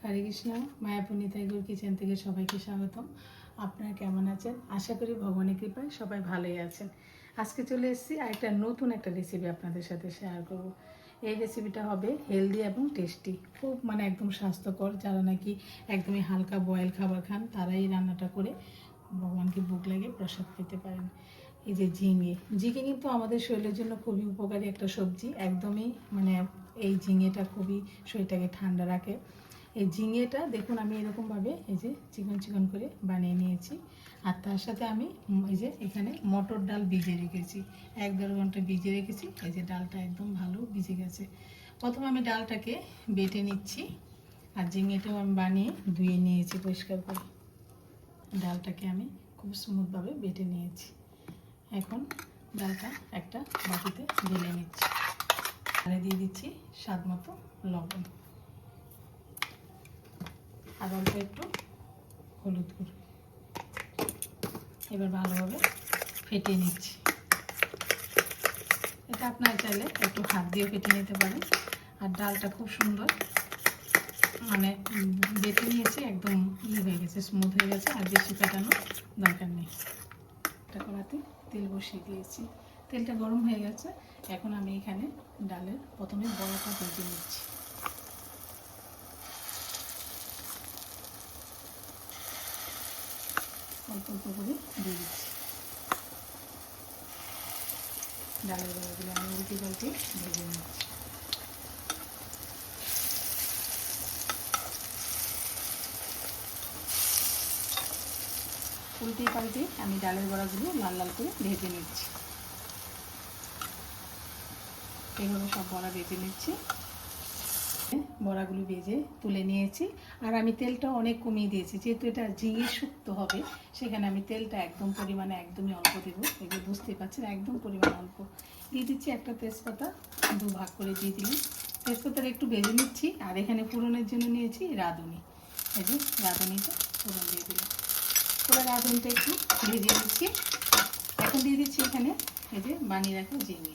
হরে Krishna. Mayapur Nitai Gour kitchen থেকে সবাইকে স্বাগতম। আপনারা কেমন আছেন? আশা করি ভগবানের কৃপায় সবাই ভালোই আছেন। আজকে চলে এসেছি আরেকটা নতুন একটা রেসিপি আপনাদের সাথে শেয়ার করব। এই রেসিপিটা হবে হেলদি এবং টেস্টি, খুব একদম স্বাস্থ্যকর। যারা নাকি একদমই হালকা বয়েল খাবার খান তারাই এই রান্নাটা করে ভগবানকে ভোগ লাগিয়ে প্রসাদ পেতে পারেন। এই যে ঝিঙে কিন্তু আমাদের শরীরের জন্য খুবই উপকারী একটা সবজি। একদমই এই ঝিঙেটা খুবই শরীরটাকে ঠান্ডা রাখে। এই ঝিঙেটা দেখুন আমি এরকমভাবে এই যে চিকন চিকন করে বানিয়ে নিয়েছি। আর তার সাথে আমি এই যে এখানে মটর ডাল ভিজিয়ে রেখেছি, 1-1.5 ঘন্টা ভিজিয়ে রেখেছি। এই যে ডালটা একদম ভালো ভিজে গেছে। প্রথমে আমি ডালটাকে বেটে নিচ্ছি, আর ঝিঙেটাও আমি বানিয়ে ধুয়ে নিয়েছি পরিষ্কার করে। ডালটাকে আমি খুব স্মুথভাবে বেটে নিয়েছি। এখন ডালটা একটা বাটিতে ঢেলে নিচ্ছি, আর দিয়ে দিচ্ছি স্বাদ মতো লবণ আর অল্প একটু হলুদ গুঁড়ো। এবার ভালোভাবে ফেটিয়ে নিচ্ছি। এটা আপনারা চাইলে একটু হাত দিয়ে ফেটিয়ে নিতে পারেন। আর ডালটা খুব সুন্দর বেটে নিয়েছি, একদম হয়ে গেছে, স্মুথ হয়ে গেছে, আর বেশি ফেটানোর দরকার নেই। একটা কড়াতে তেল বসিয়ে দিয়েছি, তেলটা গরম হয়ে গেছে। এখন আমি এখানে ডালের প্রথমে বড়াটা ভেজে নিচ্ছি। অল্প অল্প করে দিয়ে দিচ্ছি। ডালের বড়াগুলো আমি উল্টে পাল্টে ভেজে নিচ্ছি। উল্টে পাল্টে আমি ডালের বড়াগুলো লাল লাল করে ভেজে নিচ্ছি। এইভাবে সব বড়া ভেজে নিচ্ছি। বড়াগুলো ভেজে তুলে নিয়েছি। আর আমি তেলটা অনেক কমিয়ে দিয়েছি, যেহেতু এটা ঝিঙে শুক্তো হবে, সেখানে আমি তেলটা একদম পরিমাণে একদমই অল্প দেবো। এগুলো বুঝতেই পারছেন, একদম পরিমাণ অল্প দিয়ে দিচ্ছি। একটা তেজপাতা 2 ভাগ করে দিয়ে দিলাম। তেজপাতাটা একটু ভেজে নিচ্ছি। আর এখানে ফোড়নের জন্য নিয়েছি রাঁধুনি। এই যে রাঁধুনিটা ফোড়ন দিয়ে দিলাম। পুরো রাঁধুনিটা একটু ভেজে নিচ্ছি। এখন দিয়ে দিচ্ছি এখানে এই যে বানিয়ে রাখা ঝিঙে,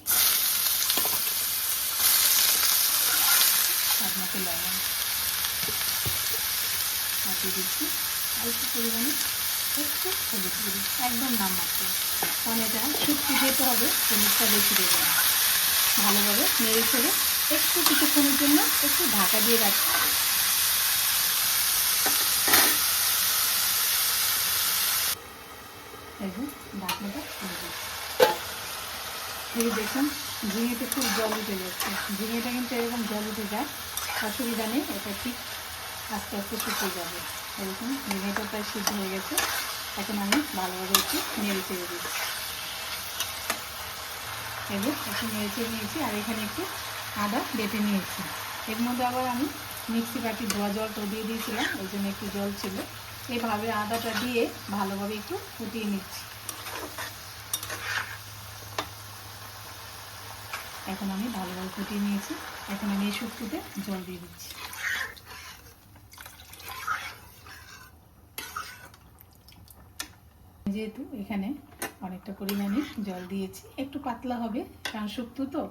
স্বাদ মতো লবণ আর দিয়ে দিচ্ছি আর একটু পরিমাণে একটু হলুদ গুঁড়ো, একদম নামমাত্র। কারণ এটা শুকতে যেতে হবে, হলুদটা বেশি দেবে না। ভালোভাবে নেড়ে ছেড়ে একটু কিছুক্ষণের জন্য একটু ঢাকা দিয়ে রাখতে হবে। এখন ঢাকনাটা খুলে দিচ্ছি। এই দেখুন ঝিঙেতে খুব জল উঠে যাচ্ছে। ঝিঙেটা কিন্তু এরকম জল উঠে যায়, অসুবিধা নেই, এটা ঠিক আস্তে আস্তে শুকিয়ে যাবে। এরকম ঝিঙেটা প্রায় সিদ্ধ হয়ে গেছে। এখন আমি ভালোভাবে একটু নেড়ে চেড়ে দিচ্ছি। এবার একটু নেড়ে চেড়ে নিয়েছি। আর এখানে একটু আদা বেটে নিয়েছি। এর মধ্যে আবার আমি মিক্সি বাটি ধোয়া জলটা দিয়ে দিয়েছিলাম, ওই জন্য একটু জল ছিল। এভাবে আদাটা দিয়ে ভালোভাবে একটু ফুটিয়ে নিচ্ছি। এখন আমি ভালোভাবে ফুটিয়ে নিয়েছি। এখন আমি এই শুক্তোতে জল দিয়ে দিচ্ছি। যেহেতু এখানে অনেকটা পরিমাণে জল দিয়েছি, একটু পাতলা হবে কারণ শুক্তো তো,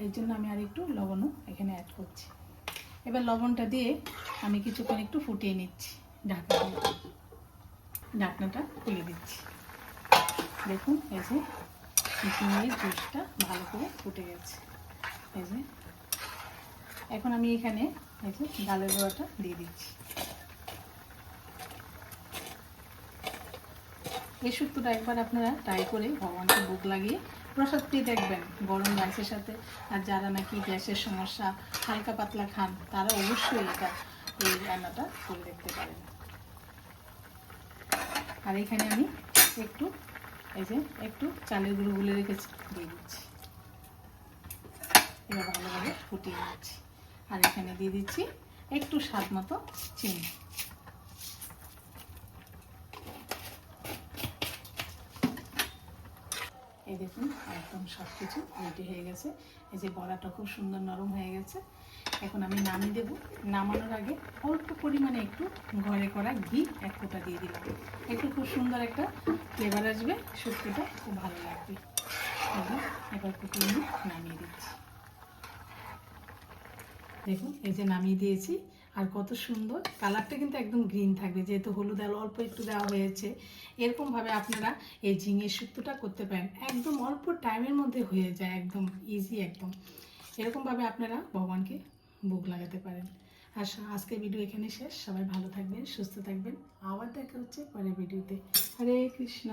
এই জন্য আমি আর একটু লবণও এখানে অ্যাড করছি। এবার লবণটা দিয়ে আমি কিছুক্ষণ একটু ফুটিয়ে নিচ্ছি। ঢাকনাটা খুলে দিচ্ছি। দেখুন এই যে ঝিঙের জুসটা ভালো করে ফুটে গেছে। এই যে এখন আমি এখানে এই যে ডালের বড়াটা দিয়ে দিচ্ছি। এই শুক্তোটা একবার আপনারা ট্রাই করে ভগবানকে ভোগ লাগিয়ে প্রসাদ পেয়ে দেখবেন গরম রাইসের সাথে। আর যারা নাকি গ্যাসের সমস্যা, হালকা পাতলা খান, তারা অবশ্যই এই রান্নাটা করে দেখতে পারেন। আর এখানে আমি একটু চালের গুঁড়ো গুলে রেখেছি, দিয়ে দিচ্ছি। এবার ভালোভাবে ফুটিয়ে নিচ্ছি। আর এখানে দিয়ে দিচ্ছি একটু স্বাদ মতো চিনি। এই দেখুন একদম সব কিছু রেডি হয়ে গেছে। এই যে বড়াটা খুব সুন্দর নরম হয়ে গেছে। এখন আমি নামিয়ে দেবো। নামানোর আগে অল্প পরিমাণে একটু ঘরে করা ঘি 1 ফোঁটা দিয়ে দিলাম। একটু খুব সুন্দর একটা ফ্লেভার আসবে, শুক্তোটা খুব ভালো লাগবে। এবার ফুটিয়ে নামিয়ে দিচ্ছি। দেখুন এই যে নামিয়ে দিয়েছি। আর কত সুন্দর কালারটা, কিন্তু একদম গ্রিন থাকবে, যেহেতু হলুদ আর অল্প একটু দেওয়া হয়েছে। এরকমভাবে আপনারা এই ঝিঙের শুক্তোটা করতে পারেন, একদম অল্প টাইমের মধ্যে হয়ে যায়, একদম ইজি একদম। এরকমভাবে আপনারা ভগবানকে ভোগ লাগাতে পারেন। আর আজকের ভিডিও এখানে শেষ। সবাই ভালো থাকবেন, সুস্থ থাকবেন, আবার দেখা হচ্ছে পরের ভিডিওতে। হরে কৃষ্ণ।